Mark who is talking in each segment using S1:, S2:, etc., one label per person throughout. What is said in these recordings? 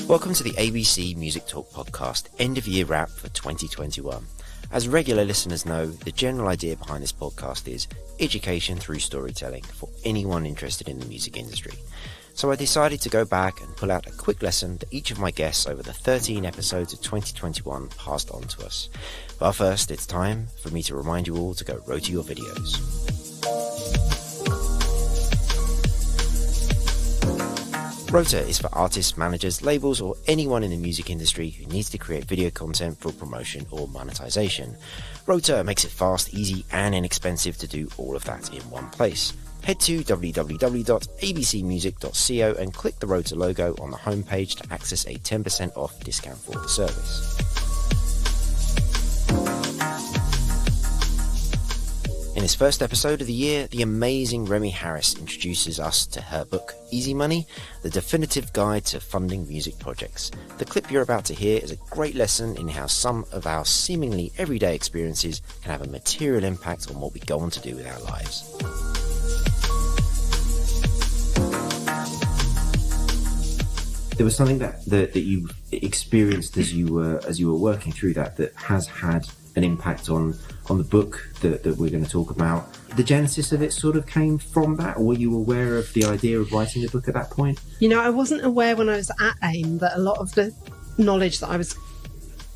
S1: Welcome to the ABC Music Talk podcast, end of year wrap for 2021. As regular listeners know, the general idea behind this podcast is education through storytelling for anyone interested in the music industry. So I decided to go back and pull out a quick lesson that each of my guests over the 13 episodes of 2021 passed on to us. But first, it's time for me to remind you all to go row to your videos. Rota is for artists, managers, labels, or anyone in the music industry who needs to create video content for promotion or monetization. Rota makes it fast, easy, and inexpensive to do all of that in one place. Head to www.abcmusic.co and click the Rota logo on the homepage to access a 10% off discount for the service. In his first episode of the year, the amazing Remy Harris introduces us to her book, Easy Money, the definitive guide to funding music projects. The clip you're about to hear is a great lesson in how some of our seemingly everyday experiences can have a material impact on what we go on to do with our lives. There was something that you experienced as you were working through that has had an impact on the book that we're going to talk about. The genesis of it sort of came from that, or were you aware of the idea of writing a book at that point?
S2: You know, I wasn't aware when I was at AIM that a lot of the knowledge that I was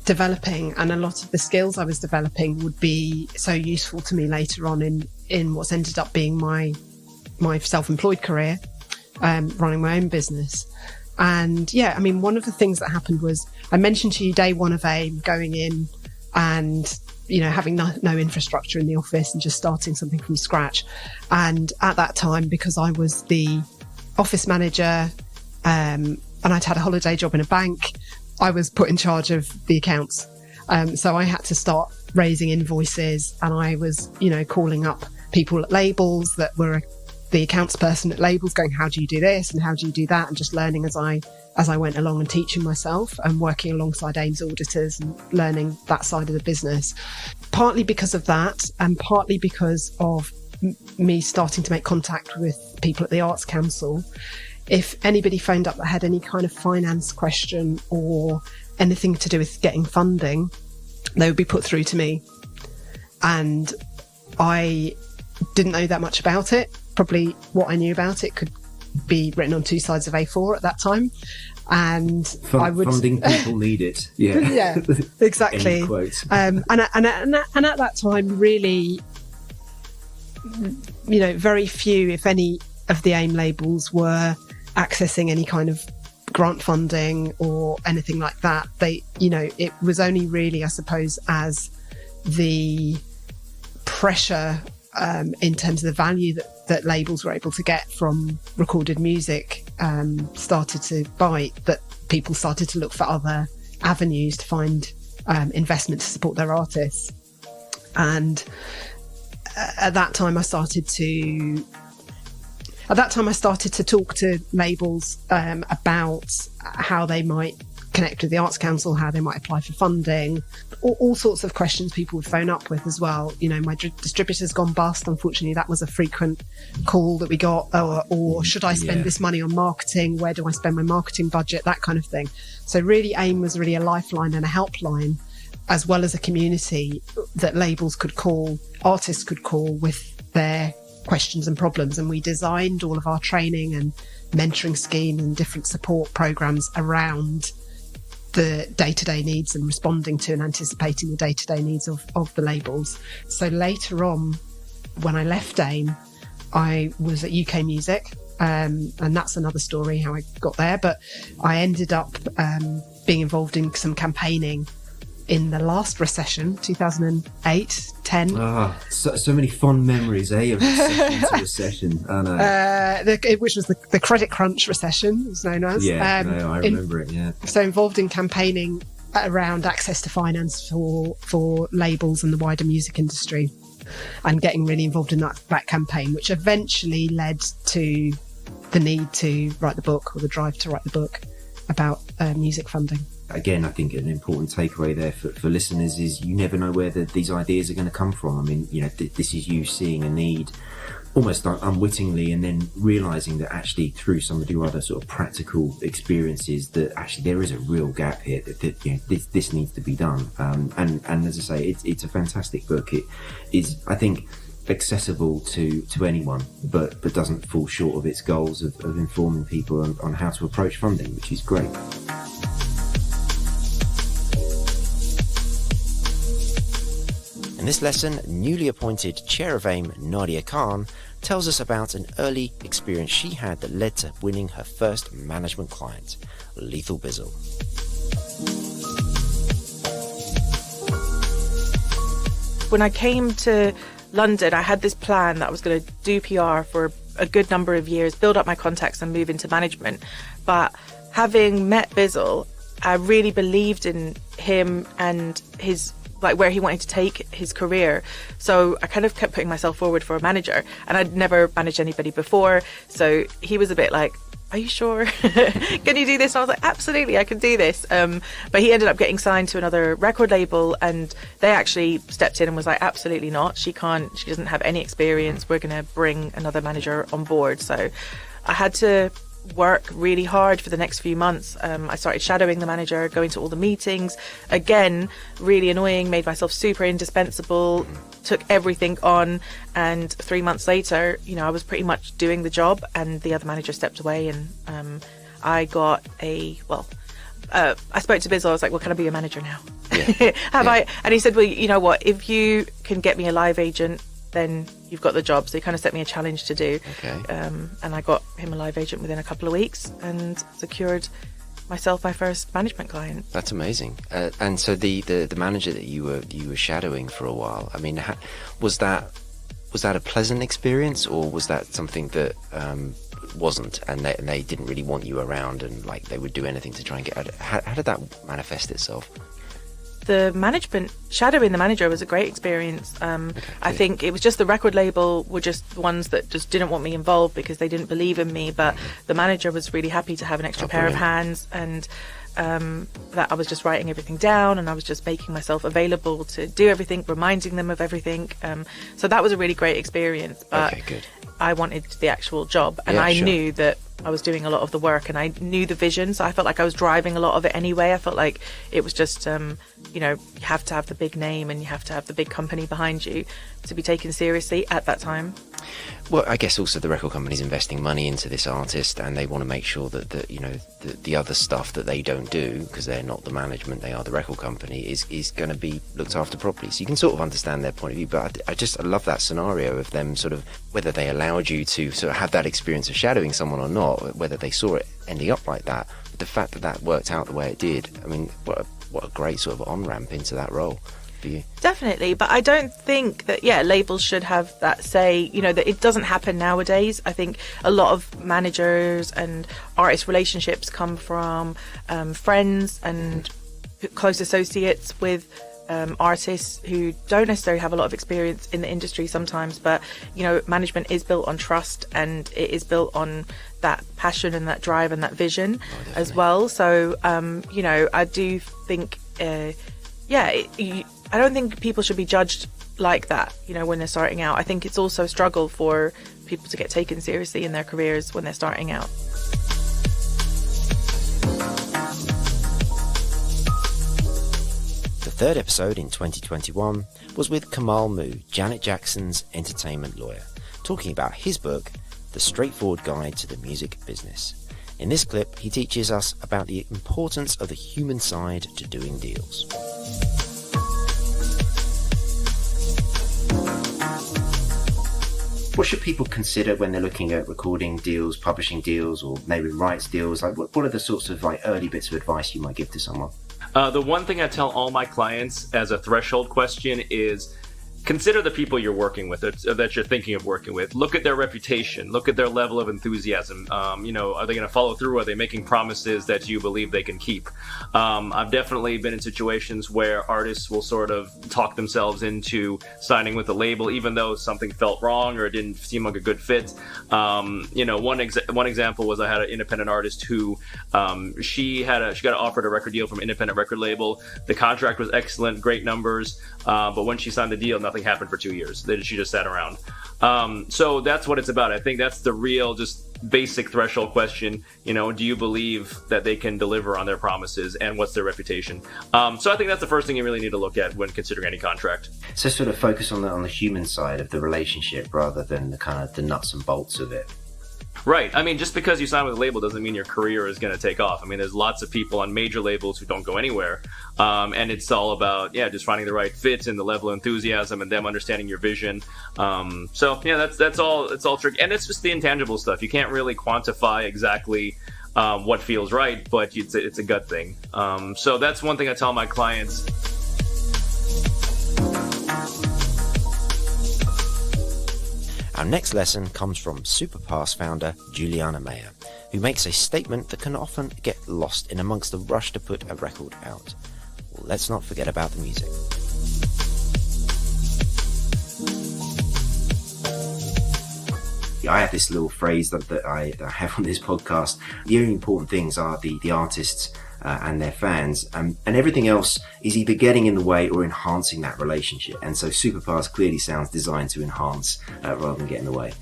S2: developing and a lot of the skills I was developing would be so useful to me later on in what's ended up being my self-employed career, running my own business. And yeah, I mean, one of the things that happened was I mentioned to you day one of AIM, going in and, you know, having no infrastructure in the office and just starting something from scratch. And at that time, because I was the office manager and I'd had a holiday job in a bank, I was put in charge of the accounts. So I had to start raising invoices, and I was, you know, calling up people at labels that were the accounts person at labels, going, how do you do this and how do you do that? And just learning as I went along and teaching myself and working alongside AIM's auditors and learning that side of the business. Partly because of that, and partly because of me starting to make contact with people at the Arts Council. If anybody phoned up that had any kind of finance question or anything to do with getting funding, they would be put through to me. And I didn't know that much about it. Probably what I knew about it could be written on 2 sides of A4 at that time. And
S1: funding people need it. Yeah.
S2: Yeah, exactly. And at that time, really, you know, very few, if any, of the AIM labels were accessing any kind of grant funding or anything like that. They, you know, it was only really, I suppose, as the pressure in terms of the value that labels were able to get from recorded music started to bite, that people started to look for other avenues to find investment to support their artists. And at that time I started to talk to labels about how they might connect with the Arts Council, how they might apply for funding, all sorts of questions people would phone up with as well. You know, my distributor's gone bust. Unfortunately, that was a frequent call that we got. Or should I spend this money on marketing? Where do I spend my marketing budget? That kind of thing. So really, AIM was really a lifeline and a helpline, as well as a community that labels could call, artists could call with their questions and problems. And we designed all of our training and mentoring scheme and different support programs around the day-to-day needs and responding to and anticipating the day-to-day needs of the labels. So later on, when I left AIM, I was at UK Music, and that's another story how I got there. But I ended up being involved in some campaigning in the last recession, 2008, 10.
S1: So many fond memories, of recession. I know.
S2: Which was the credit crunch recession, it was known as.
S1: Yeah, I remember it, yeah.
S2: So involved in campaigning around access to finance for labels and the wider music industry, and getting really involved in that campaign, which eventually led to the need to write the book, or the drive to write the book about music funding.
S1: Again, I think an important takeaway there for listeners is you never know where these ideas are going to come from. I mean, you know, this is you seeing a need almost unwittingly, and then realizing that actually through some of your other sort of practical experiences that actually there is a real gap here, that you know, this needs to be done. And as I say, it's a fantastic book. It is, I think, accessible to anyone, but doesn't fall short of its goals of informing people on how to approach funding, which is great. In this lesson, newly appointed Chair of AIM, Nadia Khan, tells us about an early experience she had that led to winning her first management client, Lethal Bizzle.
S3: When I came to London, I had this plan that I was going to do PR for a good number of years, build up my contacts and move into management. But having met Bizzle, I really believed in him and his, like, where he wanted to take his career. So I kind of kept putting myself forward for a manager, and I'd never managed anybody before. So he was a bit like, are you sure? Can you do this? And I was like, absolutely, I can do this. But he ended up getting signed to another record label, and they actually stepped in and was like, absolutely not. She doesn't have any experience. We're going to bring another manager on board. So I had to work really hard for the next few months. I started shadowing the manager, going to all the meetings. Again, really annoying, made myself super indispensable, took everything on, and 3 months later, you know, I was pretty much doing the job, and the other manager stepped away, and I got I spoke to Bizzle. I was like, well, can I be your manager now?
S1: Yeah.
S3: And he said, well, you know what, if you can get me a live agent, then you've got the job. So he kind of set me a challenge to do.
S1: Okay.
S3: And I got him a live agent within a couple of weeks and secured myself my first management client.
S1: That's amazing. And so the manager that you were shadowing for a while, I mean, was that a pleasant experience, or was that something that wasn't, and they didn't really want you around, and like they would do anything to try and get out of it? How did that manifest itself?
S3: The management, shadowing the manager, was a great experience. I think it was just the record label were just the ones that just didn't want me involved because they didn't believe in me, but the manager was really happy to have an extra pair of hands, and that I was just writing everything down, and I was just making myself available to do everything, reminding them of everything. So that was a really great experience, but
S1: okay, good.
S3: I wanted the actual job, and I knew that I was doing a lot of the work, and I knew the vision, so I felt like I was driving a lot of it anyway. I felt like it was just, you know, you have to have the big name and you have to have the big company behind you to be taken seriously at that time.
S1: Well, I guess also the record company's investing money into this artist, and they want to make sure that you know, the other stuff that they don't do, because they're not the management, they are the record company, is going to be looked after properly. So you can sort of understand their point of view, but I love that scenario of them sort of, whether they allowed you to sort of have that experience of shadowing someone or not, whether they saw it ending up like that, but the fact that worked out the way it did, I mean, what a great sort of on-ramp into that role.
S3: Definitely, but I don't think that labels should have that say, you know, that it doesn't happen nowadays. I think a lot of managers and artist relationships come from friends and close associates with artists who don't necessarily have a lot of experience in the industry sometimes, but you know, management is built on trust, and it is built on that passion and that drive and that vision as well. So you know, I do think I don't think people should be judged like that, you know, when they're starting out. I think it's also a struggle for people to get taken seriously in their careers when they're starting out.
S1: The third episode in 2021 was with Kamal Moo, Janet Jackson's entertainment lawyer, talking about his book, The Straightforward Guide to the Music Business. In this clip, he teaches us about the importance of the human side to doing deals. What should people consider when they're looking at recording deals, publishing deals, or maybe rights deals? Like, what are the sorts of like early bits of advice you might give to someone?
S4: The one thing I tell all my clients as a threshold question is consider the people you're working with, that you're thinking of working with. Look at their reputation. Look at their level of enthusiasm. You know, are they going to follow through? Are they making promises that you believe they can keep? I've definitely been in situations where artists will sort of talk themselves into signing with a label, even though something felt wrong or it didn't seem like a good fit. You know, one example was I had an independent artist who she got offered a record deal from an independent record label. The contract was excellent, great numbers, but when she signed the deal, nothing nothing happened for 2 years. She just sat around. So that's what it's about. I think that's the real, just basic threshold question. Do you believe that they can deliver on their promises, and what's their reputation? So I think that's the first thing you really need to look at when considering any contract.
S1: So sort of focus on the human side of the relationship rather than the kind of the nuts and bolts of it.
S4: Right. I mean, just because you sign with a label doesn't mean your career is going to take off. I mean, there's lots of people on major labels who don't go anywhere. And it's all about, just finding the right fit and the level of enthusiasm and them understanding your vision. That's all. It's all tricky. And it's just the intangible stuff. You can't really quantify exactly what feels right, but it's a gut thing. So that's one thing I tell my clients.
S1: Our next lesson comes from Superpass founder Juliana Mayer, who makes a statement that can often get lost in amongst the rush to put a record out. Well, let's not forget about the music. I have this little phrase that I have on this podcast. The only important things are the artists and their fans, and everything else is either getting in the way or enhancing that relationship. And so Superpass clearly sounds designed to enhance rather than get in the way.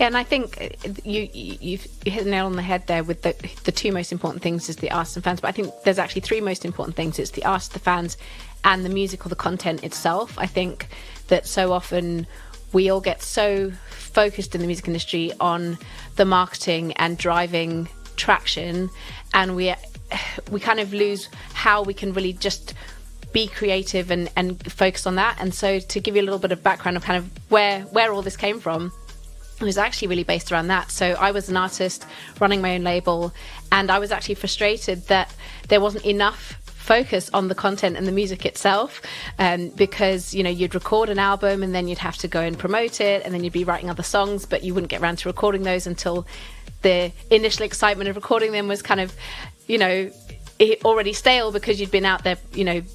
S5: Yeah, and I think you've hit the nail on the head there with the two most important things is the artists and fans. But I think there's actually three most important things. It's the artists, the fans, and the music or the content itself. I think that so often we all get so focused in the music industry on the marketing and driving traction, and we kind of lose how we can really just be creative and focus on that. And so to give you a little bit of background of kind of where all this came from, it was actually really based around that. So I was an artist running my own label, and I was actually frustrated that there wasn't enough focus on the content and the music itself, because you'd record an album and then you'd have to go and promote it, and then you'd be writing other songs, but you wouldn't get around to recording those until the initial excitement of recording them was kind of already stale because you'd been out there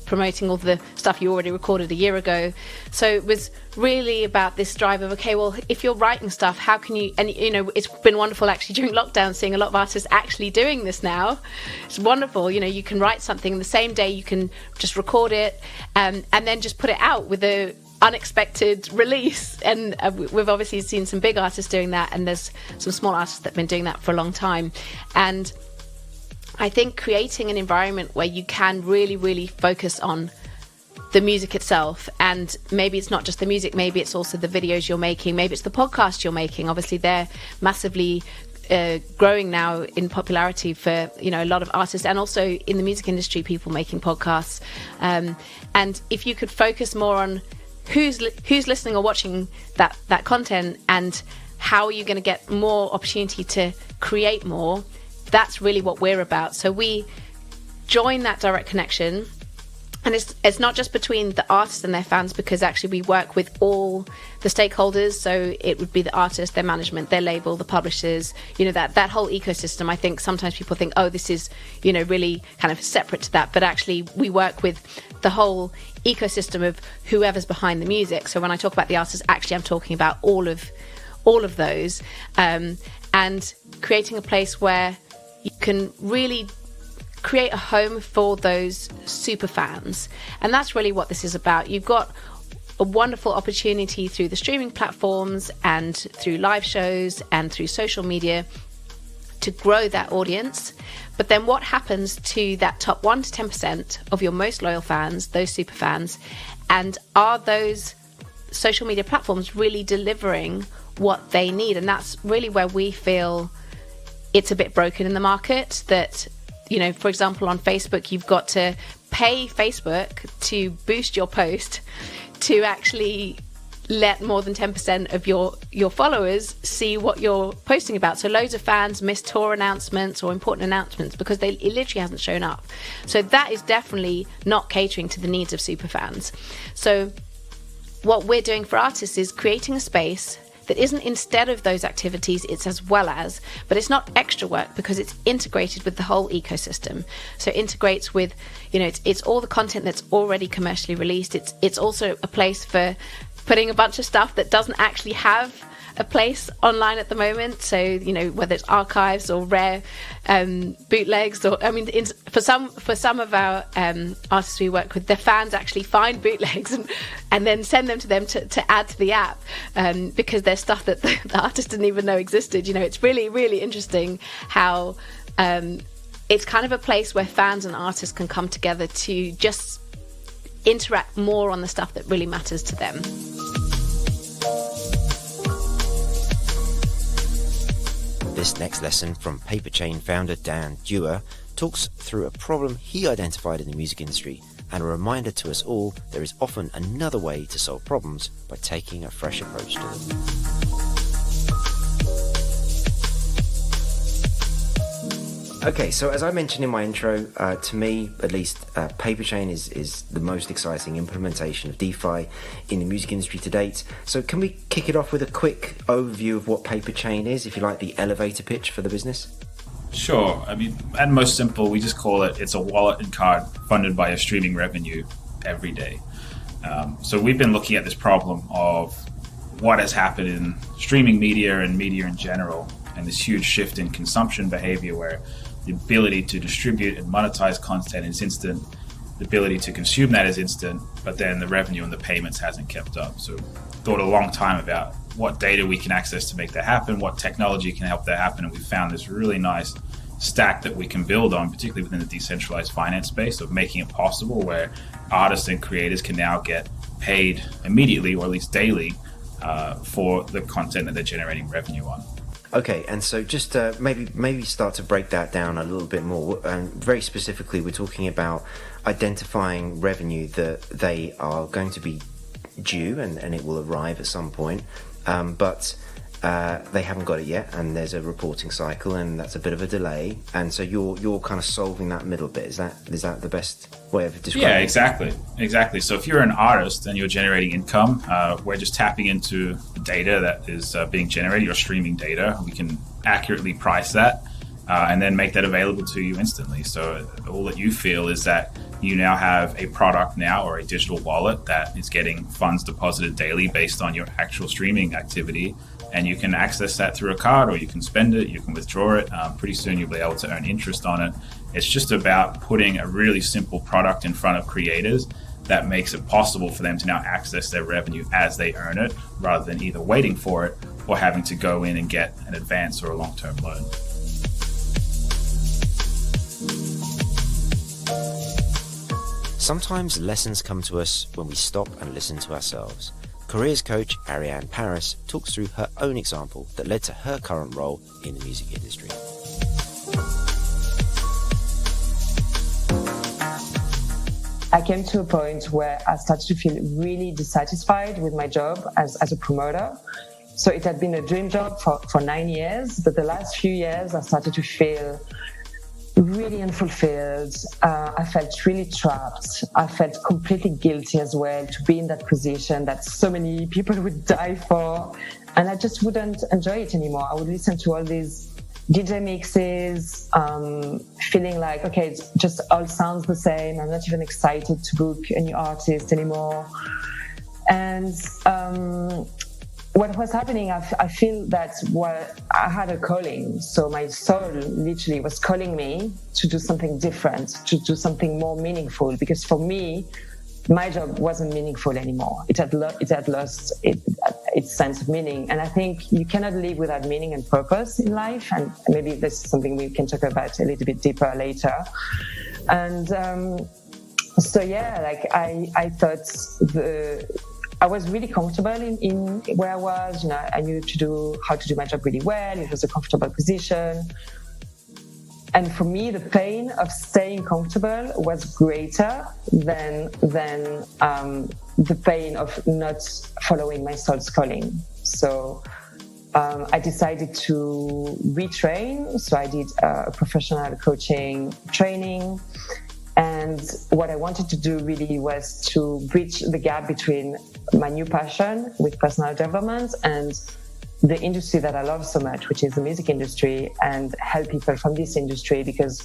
S5: promoting all the stuff you already recorded a year ago. So it was really about this drive of, okay, well, if you're writing stuff, how can you, and it's been wonderful actually during lockdown seeing a lot of artists actually doing this now. It's wonderful. You can write something the same day, you can just record it and then just put it out with a unexpected release. And we've obviously seen some big artists doing that, and there's some small artists that have been doing that for a long time. And I think creating an environment where you can really, really focus on the music itself, and maybe it's not just the music, maybe it's also the videos you're making, maybe it's the podcast you're making. Obviously they're massively growing now in popularity for a lot of artists, and also in the music industry, people making podcasts. And if you could focus more on who's listening or watching that content, and how are you going to get more opportunity to create more, that's really what we're about. So we join that direct connection, and it's not just between the artists and their fans, because actually we work with all the stakeholders. So it would be the artist, their management, their label, the publishers, that whole ecosystem. I think sometimes people think, oh, this is really kind of separate to that, but actually we work with the whole ecosystem of whoever's behind the music. So when I talk about the artists, actually I'm talking about all of those, and creating a place where you can really create a home for those super fans. And that's really what this is about. You've got a wonderful opportunity through the streaming platforms and through live shows and through social media to grow that audience. But then what happens to that top 1 to 10% of your most loyal fans, those super fans, and are those social media platforms really delivering what they need? And that's really where we feel it's a bit broken in the market. That, for example, on Facebook, you've got to pay Facebook to boost your post to actually let more than 10% of your followers see what you're posting about. So loads of fans miss tour announcements or important announcements because it literally hasn't shown up. So that is definitely not catering to the needs of super fans. So what we're doing for artists is creating a space that isn't instead of those activities, it's as well as, but it's not extra work because it's integrated with the whole ecosystem. So it integrates with, it's all the content that's already commercially released. It's also a place for putting a bunch of stuff that doesn't actually have a place online at the moment. So, you know, whether it's archives or rare bootlegs, or I mean, for some of our artists we work with, the fans actually find bootlegs and then send them to them to add to the app, because there's stuff that the artist didn't even know existed. You know, it's really, really interesting how it's kind of a place where fans and artists can come together to just interact more on the stuff that really matters to them.
S1: This next lesson from Paperchain founder Dan Dewar talks through a problem he identified in the music industry, and a reminder to us all there is often another way to solve problems by taking a fresh approach to them. Okay, so as I mentioned in my intro, to me, at least, Paperchain is the most exciting implementation of DeFi in the music industry to date. So can we kick it off with a quick overview of what Paperchain is, if you like, the elevator pitch for the business?
S6: Sure. I mean, at most simple, we just call it's a wallet and card funded by a streaming revenue every day. So we've been looking at this problem of what has happened in streaming media and media in general, and this huge shift in consumption behavior where the ability to distribute and monetize content is instant, the ability to consume that is instant, but then the revenue and the payments hasn't kept up. So thought a long time about what data we can access to make that happen, what technology can help that happen, and we found this really nice stack that we can build on, particularly within the decentralized finance space, of making it possible where artists and creators can now get paid immediately, or at least daily, for the content that they're generating revenue on.
S1: Okay, and so just maybe start to break that down a little bit more. Very specifically, we're talking about identifying revenue that they are going to be due, and it will arrive at some point, but they haven't got it yet, and there's a reporting cycle, and that's a bit of a delay. And so you're kind of solving that middle bit. Is that the best way of describing it?
S6: Yeah, exactly. So if you're an artist and you're generating income, we're just tapping into the data that is being generated, your streaming data. We can accurately price that and then make that available to you instantly. So all that you feel is that you now have a product now, or a digital wallet that is getting funds deposited daily based on your actual streaming activity. And you can access that through a card, or you can spend it, you can withdraw it. Pretty soon you'll be able to earn interest on it. It's just about putting a really simple product in front of creators that makes it possible for them to now access their revenue as they earn it, rather than either waiting for it or having to go in and get an advance or a long-term loan.
S1: Sometimes lessons come to us when we stop and listen to ourselves. Careers coach Ariane Paris talks through her own example that led to her current role in the music industry.
S7: I came to a point where I started to feel really dissatisfied with my job as a promoter. So it had been a dream job for 9 years, but the last few years I started to feel really unfulfilled. I felt really trapped. I felt completely guilty as well to be in that position that so many people would die for. And I just wouldn't enjoy it anymore. I would listen to all these DJ mixes, feeling like, okay, it just all sounds the same. I'm not even excited to book a new artist anymore. And what was happening, I feel that I had a calling. So my soul literally was calling me to do something different, to do something more meaningful. Because for me, my job wasn't meaningful anymore. It had lost its sense of meaning. And I think you cannot live without meaning and purpose in life. And maybe this is something we can talk about a little bit deeper later. And so, yeah, like I thought I was really comfortable in where I was. You know, I knew how to do my job really well. It was a comfortable position. And for me, the pain of staying comfortable was greater than the pain of not following my soul's calling. So I decided to retrain. So I did a professional coaching training. And what I wanted to do really was to bridge the gap between my new passion with personal development and the industry that I love so much, which is the music industry, and help people from this industry. Because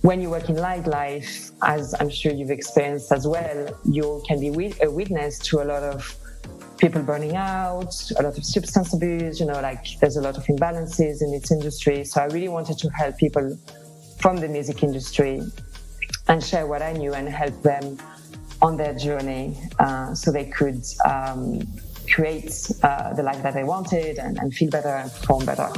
S7: when you work in nightlife, as I'm sure you've experienced as well, you can be a witness to a lot of people burning out, a lot of substance abuse, there's a lot of imbalances in its industry. So I really wanted to help people from the music industry and share what I knew and help them on their journey so they could create the life that they wanted and feel better and perform better.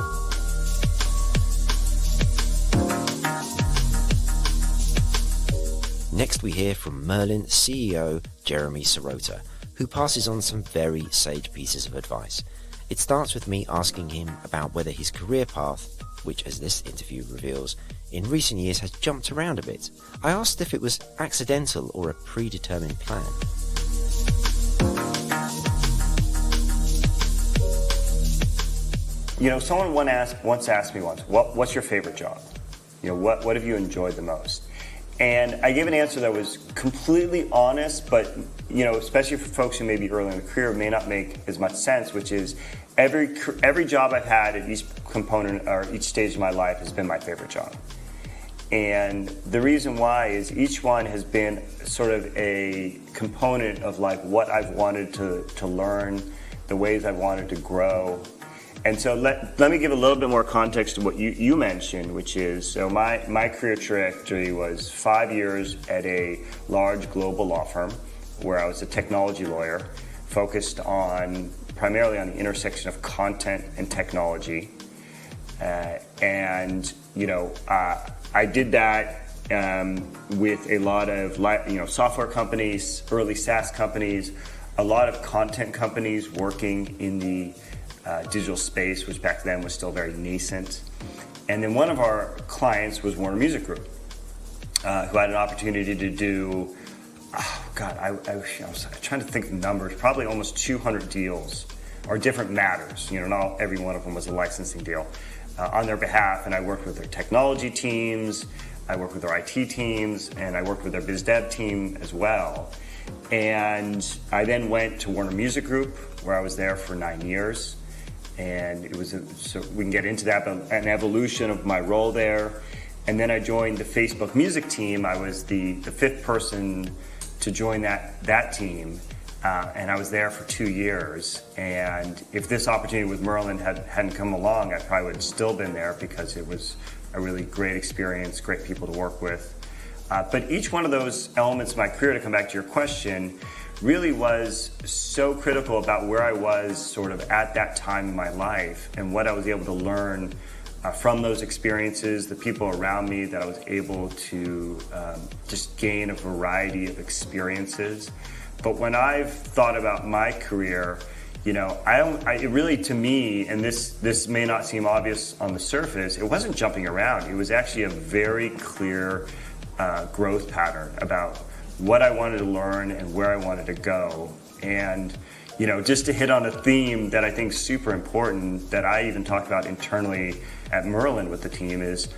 S1: Next we hear from Merlin CEO Jeremy Sirota, who passes on some very sage pieces of advice. It starts with me asking him about whether his career path, which as this interview reveals, in recent years has jumped around a bit. I asked if it was accidental or a predetermined plan.
S8: Someone once asked me what's your favorite job? What have you enjoyed the most? And I gave an answer that was completely honest, but, especially for folks who may be early in the career, may not make as much sense, which is every job I've had at each component or each stage of my life has been my favorite job. And the reason why is each one has been sort of a component of what I've wanted to learn, the ways I've wanted to grow. And so let me give a little bit more context to what you mentioned, which is, so my career trajectory was 5 years at a large global law firm where I was a technology lawyer focused primarily on the intersection of content and technology. I did that with a lot of software companies, early SaaS companies, a lot of content companies working in the digital space, which back then was still very nascent. And then one of our clients was Warner Music Group, who had an opportunity to do, I was trying to think of the numbers, probably almost 200 deals, or different matters. Not every one of them was a licensing deal, on their behalf. And I worked with their technology teams, I worked with their IT teams, and I worked with their biz dev team as well. And I then went to Warner Music Group, where I was there for 9 years. And it was, so we can get into that, but an evolution of my role there. And then I joined the Facebook music team. I was the fifth person to join that team. And I was there for 2 years. And if this opportunity with Merlin hadn't come along, I probably would have still been there, because it was a really great experience, great people to work with. But each one of those elements of my career, to come back to your question, really was so critical about where I was sort of at that time in my life and what I was able to learn from those experiences, the people around me that I was able to just gain a variety of experiences. But when I've thought about my career, it really, to me, and this may not seem obvious on the surface, it wasn't jumping around. It was actually a very clear growth pattern about what I wanted to learn and where I wanted to go. And, just to hit on a theme that I think is super important, that I even talk about internally at Merlin with the team, is,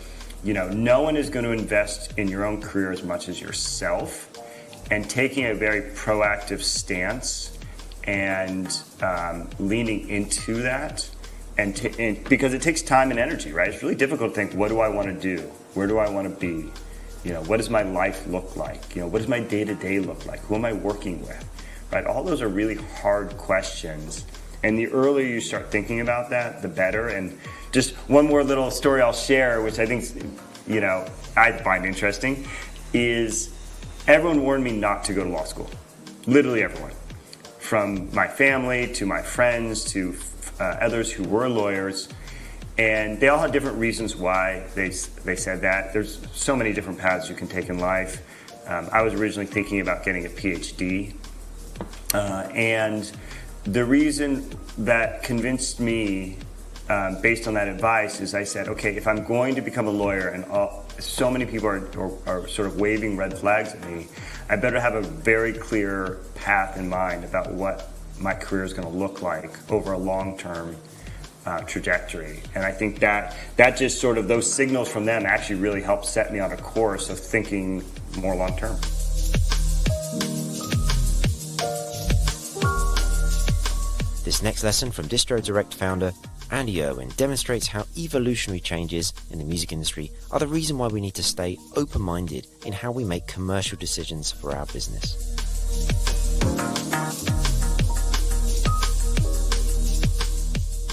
S8: no one is going to invest in your own career as much as yourself. And taking a very proactive stance and leaning into that, and because it takes time and energy, right? It's really difficult to think, what do I want to do? Where do I want to be? What does my life look like? What does my day-to-day look like? Who am I working with? Right? All those are really hard questions. And the earlier you start thinking about that, the better. And just one more little story I'll share, which I think, I find interesting, is everyone warned me not to go to law school. Literally everyone. From my family to my friends to others who were lawyers. And they all had different reasons why they said that. There's so many different paths you can take in life. I was originally thinking about getting a PhD. And the reason that convinced me, based on that advice, is I said, okay, if I'm going to become a lawyer and so many people are sort of waving red flags at me, I better have a very clear path in mind about what my career is going to look like over a long-term trajectory. And I think that just sort of those signals from them actually really helped set me on a course of thinking more long-term.
S1: This next lesson from Distro Direct founder Andy Irwin demonstrates how evolutionary changes in the music industry are the reason why we need to stay open-minded in how we make commercial decisions for our business.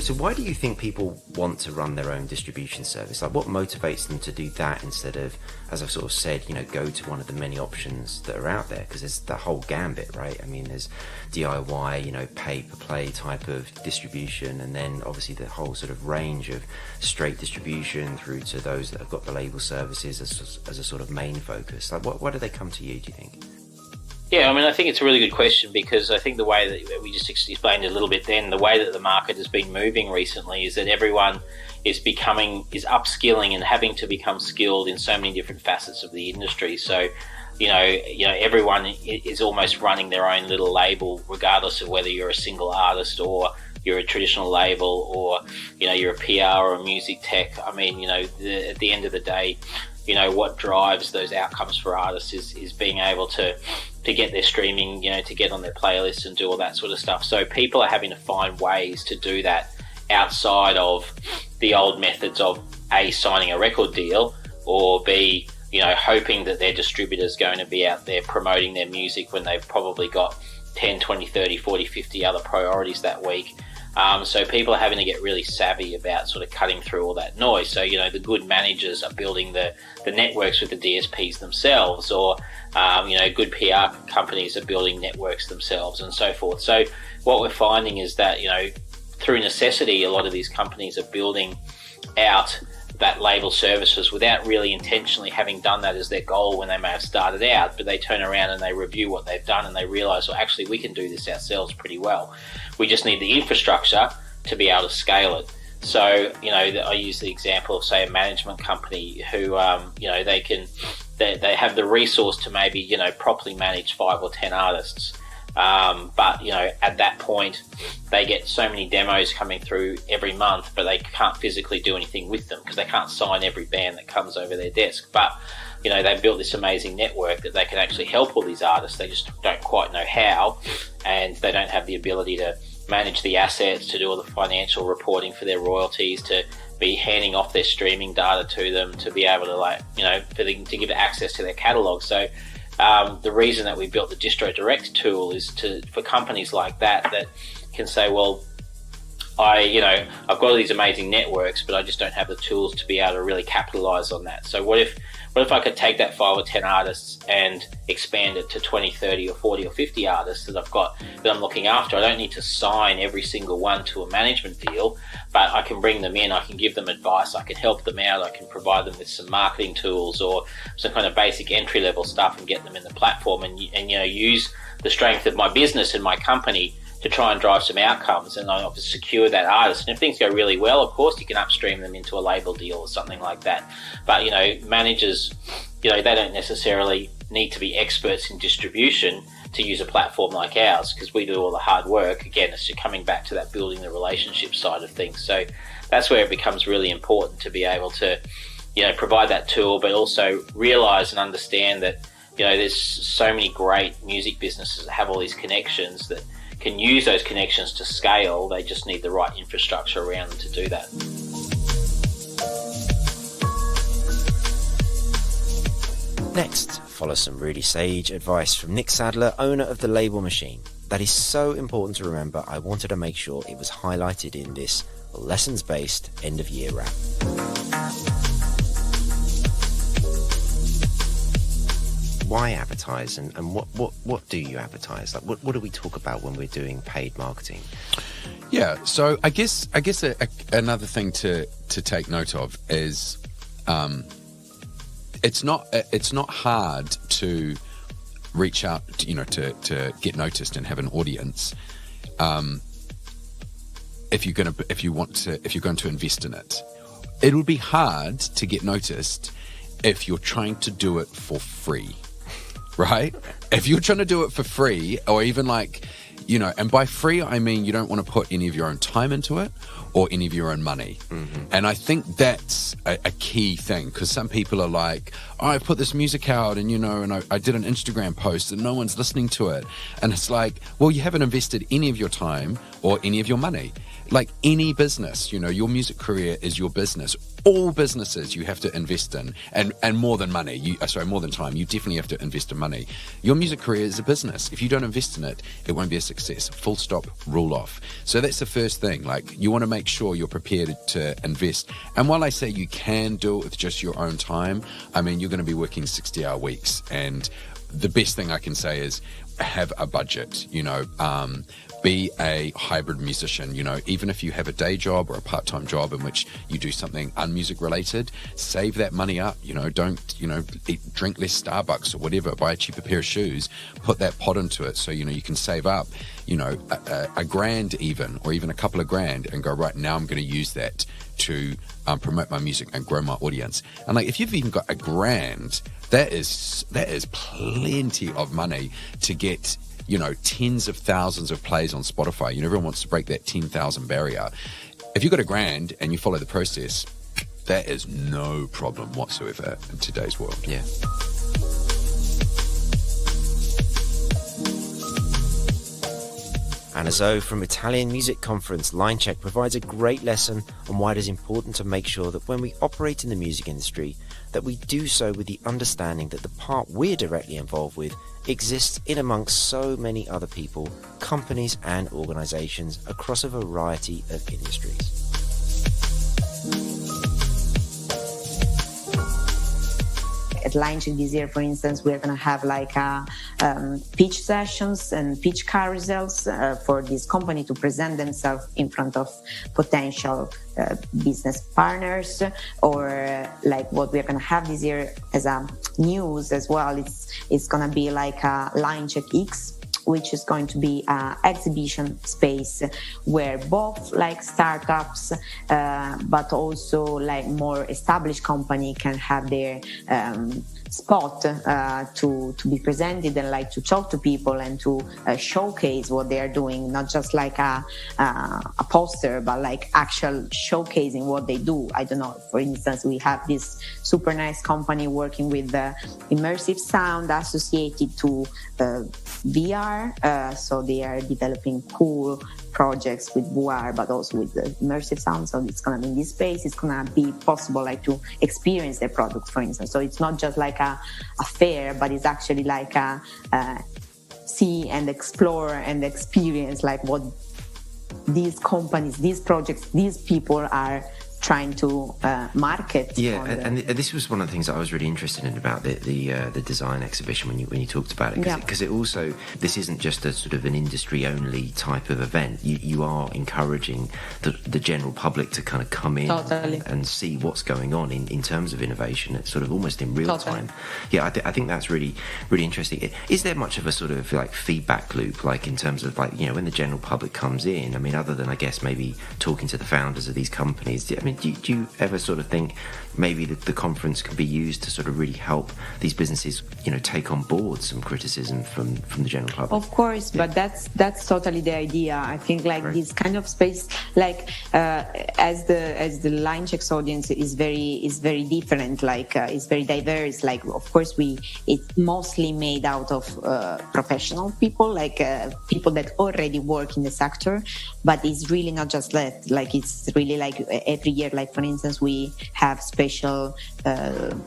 S1: So why do you think people want to run their own distribution service? Like, what motivates them to do that instead of, as I've sort of said, go to one of the many options that are out there? Because there's the whole gambit, right? I mean, there's DIY, pay-per-play type of distribution, and then obviously the whole sort of range of straight distribution through to those that have got the label services as a sort of main focus. Like, why do they come to you, do you think?
S9: Yeah, I mean, I think it's a really good question, because I think the way that we just explained it a little bit then, the way that the market has been moving recently is that everyone is upskilling and having to become skilled in so many different facets of the industry. So, everyone is almost running their own little label, regardless of whether you're a single artist or you're a traditional label or, you're a PR or a music tech. I mean, at the end of the day, what drives those outcomes for artists is being able to get their streaming, to get on their playlists and do all that sort of stuff. So people are having to find ways to do that outside of the old methods of A, signing a record deal, or B, hoping that their distributor's going to be out there promoting their music when they've probably got 10, 20, 30, 40, 50 other priorities that week. So people are having to get really savvy about sort of cutting through all that noise. So, the good managers are building the networks with the DSPs themselves, or, good PR companies are building networks themselves and so forth. So what we're finding is that, through necessity, a lot of these companies are building out that label services without really intentionally having done that as their goal when they may have started out, but they turn around and they review what they've done and they realize, well, actually we can do this ourselves pretty well. We just need the infrastructure to be able to scale it. So, I use the example of, say, a management company who, they have the resource to maybe, properly manage 5 or 10 artists. But at that point they get so many demos coming through every month, but they can't physically do anything with them because they can't sign every band that comes over their desk. But they've built this amazing network that they can actually help all these artists. They just don't quite know how, and they don't have the ability to manage the assets, to do all the financial reporting for their royalties, to be handing off their streaming data to them, to be able to to give access to their catalog. So the reason that we built the Distro Direct tool is for companies like that can say, well, I've got all these amazing networks, but I just don't have the tools to be able to really capitalize on that. So what if I could take that 5 or 10 artists and expand it to 20, 30 or 40 or 50 artists that I'm looking after? I don't need to sign every single one to a management deal, but I can bring them in, I can give them advice, I can help them out, I can provide them with some marketing tools or some kind of basic entry-level stuff and get them in the platform and use the strength of my business and my company to try and drive some outcomes and secure that artist. And if things go really well, of course, you can upstream them into a label deal or something like that. But, managers, they don't necessarily need to be experts in distribution to use a platform like ours, because we do all the hard work. Again, it's coming back to that building the relationship side of things. So that's where it becomes really important to be able to, provide that tool, but also realize and understand that, there's so many great music businesses that have all these connections that can use those connections to scale. They just need the right infrastructure around them to do that.
S1: Next, follow some really sage advice from Nick Sadler, owner of The Label Machine. That is so important to remember, I wanted to make sure it was highlighted in this lessons-based end-of-year wrap. Why advertise, and what do you advertise? Like, what do we talk about when we're doing paid marketing?
S10: Yeah, so I guess another thing to take note of is it's not hard to reach out, to get noticed and have an audience. If you're going to invest in it, it'll be hard to get noticed if you're trying to do it for free. Right? If you're trying to do it for free, or even and by free, I mean you don't want to put any of your own time into it or any of your own money. Mm-hmm. And I think that's a key thing, because some people are like, I put this music out and, and I did an Instagram post and no one's listening to it. And it's like, well, you haven't invested any of your time or any of your money. like any business, your music career is your business. All businesses you have to invest in, and more than money, more than time, you definitely have to invest in money. Your music career is a business. If you don't invest in it, it won't be a success. Full stop, rule off. So that's the first thing. Like, you want to make sure you're prepared to invest. And while I say you can do it with just your own time, I mean, you're going to be working 60-hour weeks. And the best thing I can say is have a budget, be a hybrid musician, even if you have a day job or a part-time job in which you do something unmusic related, save that money up, don't, drink less Starbucks or whatever, buy a cheaper pair of shoes, put that pot into it so, you can save up, a grand even, or even a couple of grand and go, right, now I'm going to use that to promote my music and grow my audience. And like, if you've even got a grand, that is plenty of money to get, tens of thousands of plays on Spotify. Everyone wants to break that 10,000 barrier. If you've got a grand and you follow the process, that is no problem whatsoever in today's world.
S1: Yeah. Anna Zoe from Italian Music Conference Linecheck provides a great lesson on why it is important to make sure that when we operate in the music industry, that we do so with the understanding that the part we're directly involved with exists in amongst so many other people, companies and organisations across a variety of industries.
S11: At Linecheck this year, for instance, we're going to have like pitch sessions and pitch carousels for this company to present themselves in front of potential business partners, or like what we're going to have this year as a news as well. It's going to be like a Linecheck X, which is going to be an exhibition space where both like startups but also like more established company can have their spot to be presented and like to talk to people and to showcase what they are doing, not just like a poster, but like actual showcasing what they do. I don't know, for instance, we have this super nice company working with immersive sound associated to VR, so they are developing cool projects with VR but also with the immersive sound. So it's going to be in this space, it's going to be possible like to experience their product, for instance. So it's not just like a fair, but it's actually like a see and explore and experience like what these companies, these projects, these people are trying to market.
S1: Yeah, and this was one of the things that I was really interested in about the design exhibition when you talked about it, because it also, this isn't just a sort of an industry only type of event. You are encouraging the general public to kind of come in and see what's going on in terms of innovation. It's sort of almost in real time. Yeah, I think that's really really interesting. Is there much of a sort of like feedback loop, like in terms of like when the general public comes in? I mean, other than I guess maybe talking to the founders of these companies, I mean, do you ever sort of think maybe the conference can be used to sort of really help these businesses, take on board some criticism from the general public?
S11: Of course, but that's totally the idea. I think like this kind of space, like as the Linecheck's audience is very different, like it's very diverse. Like of course it's mostly made out of professional people, like people that already work in the sector, but it's really not just that. Like it's really like every year, like for instance, we have special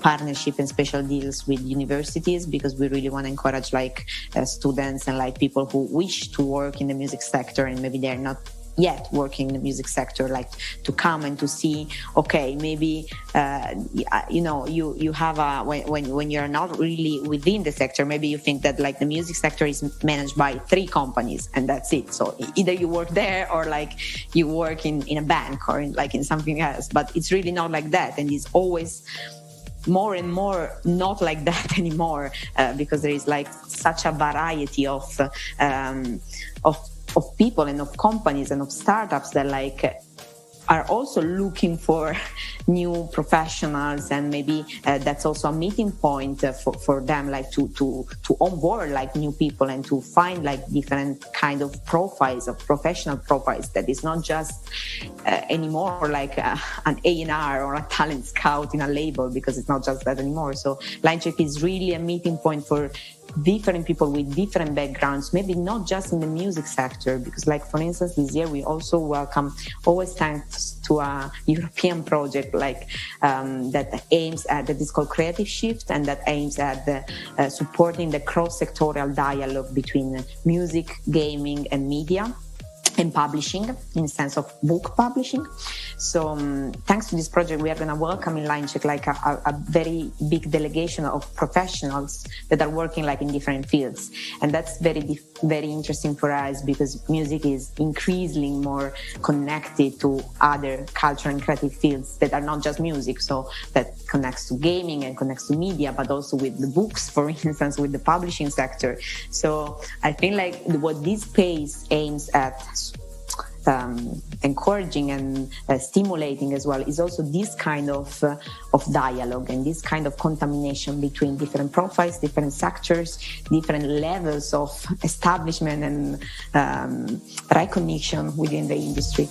S11: partnership and special deals with universities because we really want to encourage like students and like people who wish to work in the music sector and maybe they're not yet working in the music sector, like to come and to see, okay, maybe you have when you're not really within the sector, maybe you think that like the music sector is managed by 3 companies and that's it. So either you work there or like you work in a bank or in something else, but it's really not like that, and it's always more and more not like that anymore because there is like such a variety of people and of companies and of startups that like are also looking for new professionals, and maybe that's also a meeting point for them, like to onboard like new people and to find like different kind of profiles, of professional profiles, that is not just anymore like an A&R or a talent scout in a label, because it's not just that anymore. So Linecheck is really a meeting point for different people with different backgrounds, maybe not just in the music sector, because like, for instance, this year we also welcome, always thanks to a European project like that aims at, that is called Creative Shift, and that aims at supporting the cross-sectorial dialogue between music, gaming and media and publishing, in sense of book publishing. So thanks to this project, we are going to welcome in LineCheck like a very big delegation of professionals that are working like in different fields. And that's very interesting for us, because music is increasingly more connected to other cultural and creative fields that are not just music. So that connects to gaming and connects to media, but also with the books, for instance, with the publishing sector. So I think like what this space aims at encouraging and stimulating as well is also this kind of dialogue and this kind of contamination between different profiles, different sectors, different levels of establishment and recognition within the industry.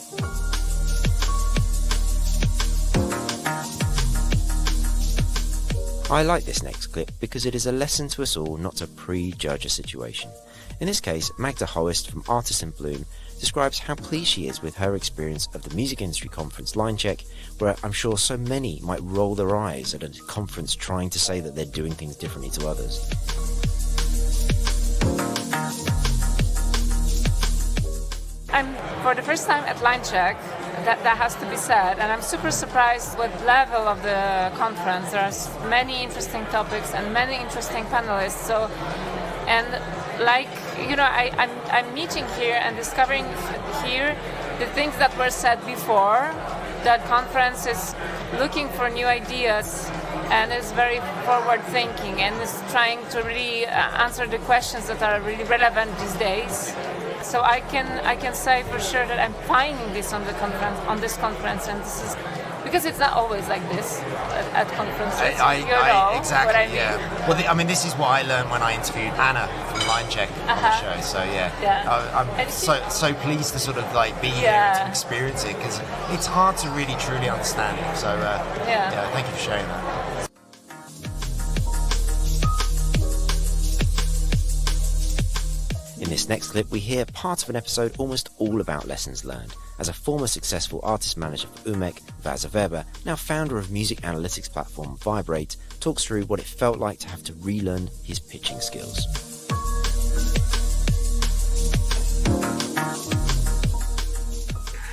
S1: I like this next clip because it is a lesson to us all not to prejudge a situation. In this case, Magda Hoist from Artists in Bloom describes how pleased she is with her experience of the music industry conference LineCheck, where I'm sure so many might roll their eyes at a conference trying to say that they're doing things differently to others.
S12: I'm for the first time at LineCheck, that has to be said, and I'm super surprised with the level of the conference. There's many interesting topics and many interesting panelists. So, and like, you know, I'm meeting here and discovering here the things that were said before. That conference is looking for new ideas and is very forward thinking and is trying to really answer the questions that are really relevant these days. So I can say for sure that I'm finding this on this conference, and this is because it's not always like this at conferences.
S1: Exactly.
S12: What I mean.
S1: Yeah. Well, this is what I learned when I interviewed Anna from LineCheck on the show. So I'm so pleased to sort of like be here and to experience it, because it's hard to really truly understand it. So thank you for sharing that. In this next clip, we hear part of an episode almost all about lessons learned, as a former successful artist manager for UMEK, Vaz Weber, now founder of music analytics platform Vibrate, talks through what it felt like to have to relearn his pitching skills.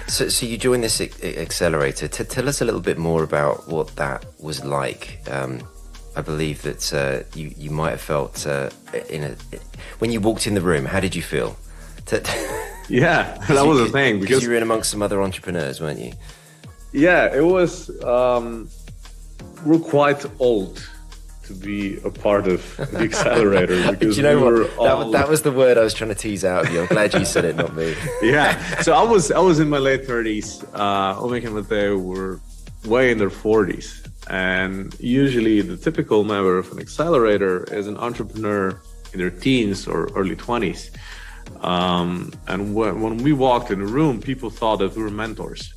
S1: So you joined this accelerator. Tell us a little bit more about what that was like. I believe that you might have felt when you walked in the room. How did you feel?
S13: Yeah, that was the thing,
S1: because you were in amongst some other entrepreneurs, weren't you?
S13: Yeah, it was. We're quite old to be a part of the accelerator, because
S1: you know what? That was the word I was trying to tease out of you. I'm glad you said it, not me.
S13: Yeah. So I was in my late 30s. Omek and Mateo were way in their 40s. And usually the typical member of an accelerator is an entrepreneur in their teens or early 20s. And when we walked in the room, people thought that we were mentors.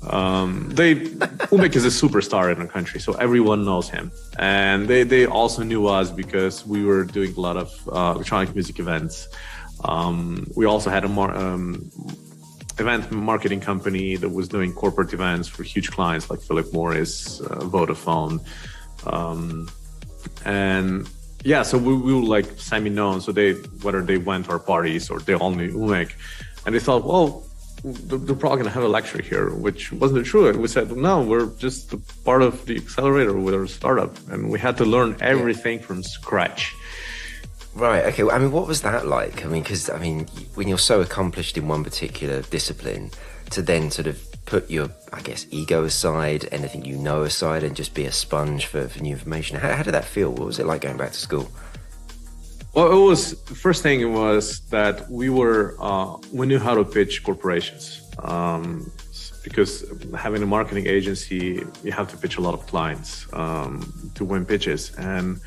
S13: Umek is a superstar in our country, so everyone knows him. And they also knew us because we were doing a lot of electronic music events. We also had a event marketing company that was doing corporate events for huge clients like Philip Morris, Vodafone. So we were like semi-known. So whether they went to our parties or they all knew Umek, and they thought, well, they're probably going to have a lecture here, which wasn't true. And we said, no, we're just a part of the accelerator with our startup. And we had to learn everything from scratch.
S1: Right, okay. I mean, what was that like? I mean, because, when you're so accomplished in one particular discipline, to then sort of put your, ego aside, anything you know aside, and just be a sponge for new information. How did that feel? What was it like going back to school?
S13: Well, the first thing was that we knew how to pitch corporations. Because having a marketing agency, you have to pitch a lot of clients to win pitches. And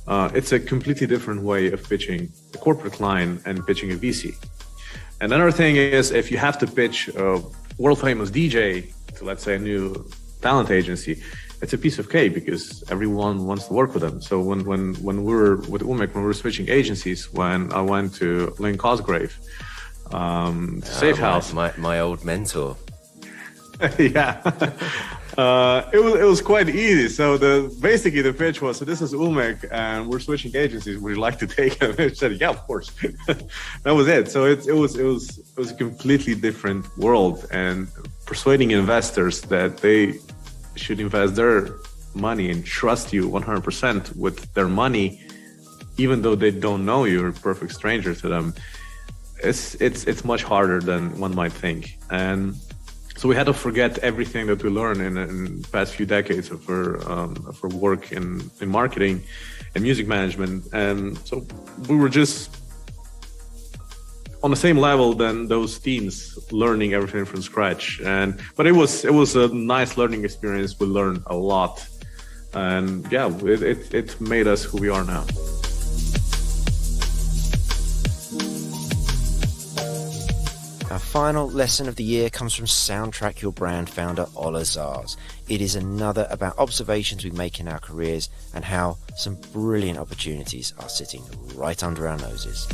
S13: it's a completely different way of pitching a corporate client and pitching a VC. And another thing is, if you have to pitch a world famous DJ to, let's say, a new talent agency, it's a piece of cake because everyone wants to work with them. So when we were with Umek, when we were switching agencies, when I went to Lynn Cosgrave, Safe House,
S1: my old mentor.
S13: yeah. It was quite easy. So basically the pitch was, so this is Umek and we're switching agencies. Would you like to take him? I said, yeah, of course. That was it. So it was a completely different world, and persuading investors that they should invest their money and trust you 100% with their money, even though they don't know you, you're a perfect stranger to them. It's much harder than one might think. And so we had to forget everything that we learned in the past few decades of our work in marketing and music management. And so we were just on the same level than those teams, learning everything from scratch. But it was a nice learning experience. We learned a lot, and yeah, it made us who we are now.
S1: Our final lesson of the year comes from Soundtrack Your Brand founder Ola Zars. It is another about observations we make in our careers and how some brilliant opportunities are sitting right under our noses.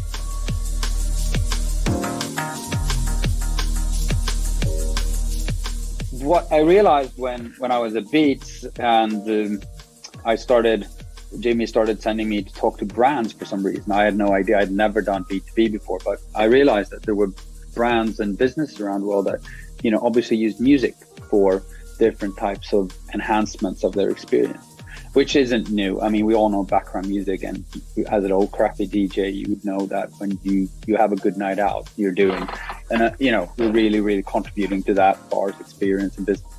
S14: What I realized when I was at Beats and Jimmy started sending me to talk to brands for some reason. I had no idea. I'd never done B2B before, but I realized that there were brands and businesses around the world that, obviously use music for different types of enhancements of their experience, which isn't new. I mean, we all know background music, and as an old crappy DJ, you would know that when you have a good night out, you're doing, and we're really, really contributing to that bar's experience in business.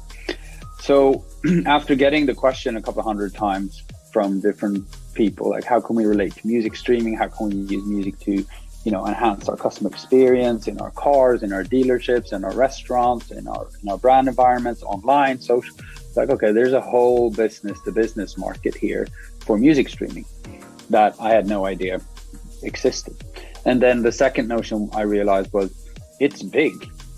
S14: So after getting the question a couple of hundred times from different people, like how can we relate to music streaming? How can we use music to enhance our customer experience in our cars, in our dealerships, in our restaurants, in our brand environments, online, social. It's like, okay, there's a whole business-to-business market here for music streaming that I had no idea existed. And then the second notion I realized was it's big.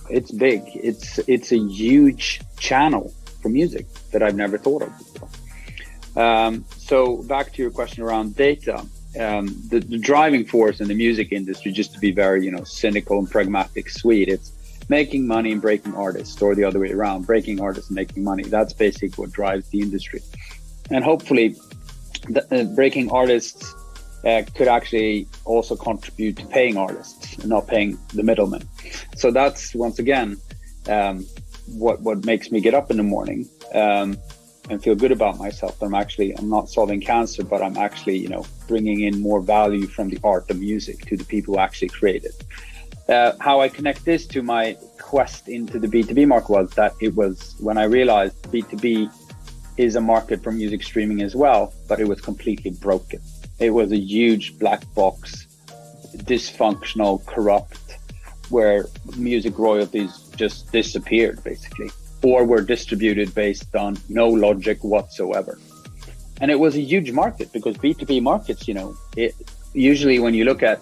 S14: It's big. It's a huge channel for music that I've never thought of before. So back to your question around data. The driving force in the music industry, just to be very, cynical and pragmatic, sweet, it's making money and breaking artists, or the other way around, breaking artists and making money. That's basically what drives the industry. And hopefully breaking artists could actually also contribute to paying artists and not paying the middleman. So that's, once again, what makes me get up in the morning and feel good about myself. I'm not solving cancer, but I'm actually, bringing in more value from the art of music to the people who actually create it. How I connect this to my quest into the B2B market was that it was when I realized B2B is a market for music streaming as well, but it was completely broken. It was a huge black box, dysfunctional, corrupt, where music royalties just disappeared basically, or were distributed based on no logic whatsoever. And it was a huge market because B2B markets, usually when you look at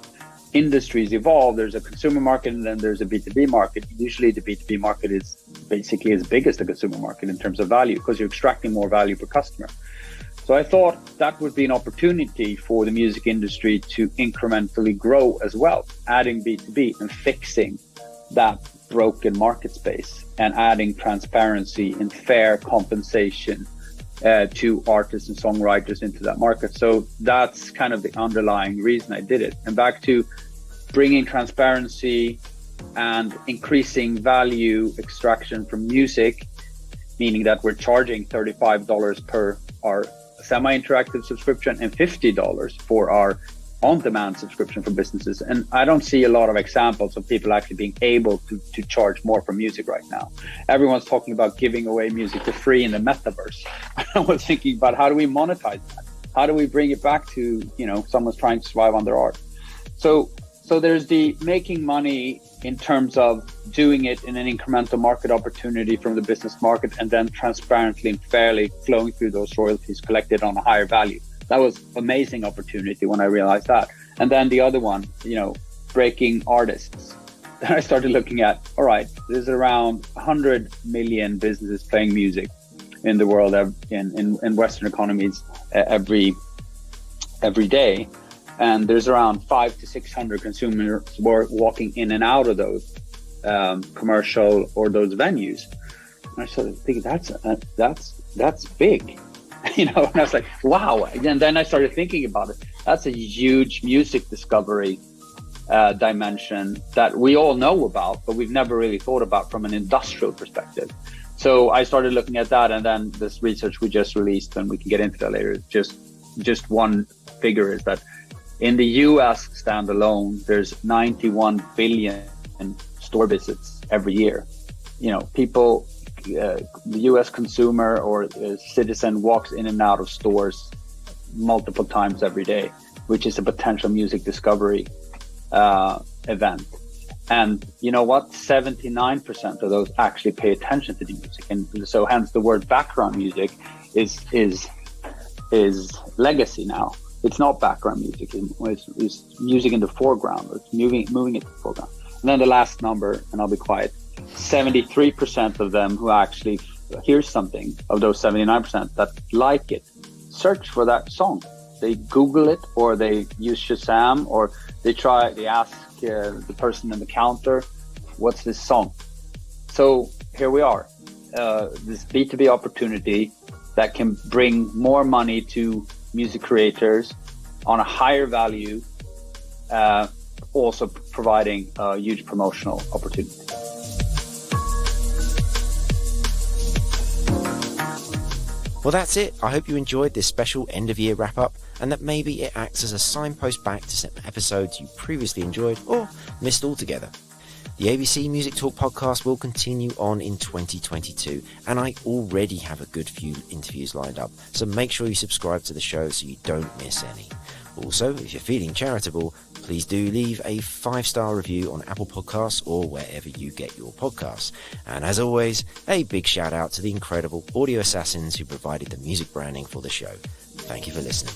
S14: industries evolve, there's a consumer market and then there's a B2B market. Usually the B2B market is basically as big as the consumer market in terms of value because you're extracting more value per customer. So I thought that would be an opportunity for the music industry to incrementally grow as well, adding B2B and fixing that broken market space and adding transparency and fair compensation to artists and songwriters into that market. So that's kind of the underlying reason I did it. And back to bringing transparency and increasing value extraction from music, meaning that we're charging $35 per our semi-interactive subscription and $50 for our on-demand subscription for businesses. And I don't see a lot of examples of people actually being able to charge more for music right now. Everyone's talking about giving away music for free in the metaverse. I was thinking about how do we monetize that? How do we bring it back to, someone's trying to survive on their art? So there's the making money in terms of doing it in an incremental market opportunity from the business market and then transparently and fairly flowing through those royalties collected on a higher value. That was amazing opportunity when I realized that. And then the other one, breaking artists. Then I started looking at, all right, there's around 100 million businesses playing music. in the world in Western economies every day. And there's around 500 to 600 consumers walking in and out of those commercial or those venues. And I started thinking that's big, you know. And I was like, wow. And then I started thinking about it. That's a huge music discovery dimension that we all know about, but we've never really thought about from an industrial perspective. So I started looking at that, and then this research we just released, and we can get into that later. Just one figure is that in the US standalone, there's 91 billion store visits every year. You know, people, the US consumer or citizen walks in and out of stores multiple times every day, which is a potential music discovery event. And you know what? 79% of those actually pay attention to the music. And so hence the word background music is legacy now. It's not background music. It's music in the foreground. It's moving it to the foreground. And then the last number, and I'll be quiet, 73% of them who actually hear something, of those 79% that like it, search for that song. They Google it, or they use Shazam, or they ask the person in the counter, what's this song? So here we are, this B2B opportunity that can bring more money to music creators on a higher value, also providing a huge promotional opportunity.
S1: Well, that's it. I hope you enjoyed this special end-of-year wrap-up, and that maybe it acts as a signpost back to some episodes you previously enjoyed or missed altogether. The ABC Music Talk podcast will continue on in 2022, and I already have a good few interviews lined up, so make sure you subscribe to the show so you don't miss any. Also, if you're feeling charitable, please do leave a 5-star review on Apple Podcasts or wherever you get your podcasts. And as always, a big shout out to the incredible audio assassins who provided the music branding for the show. Thank you for listening.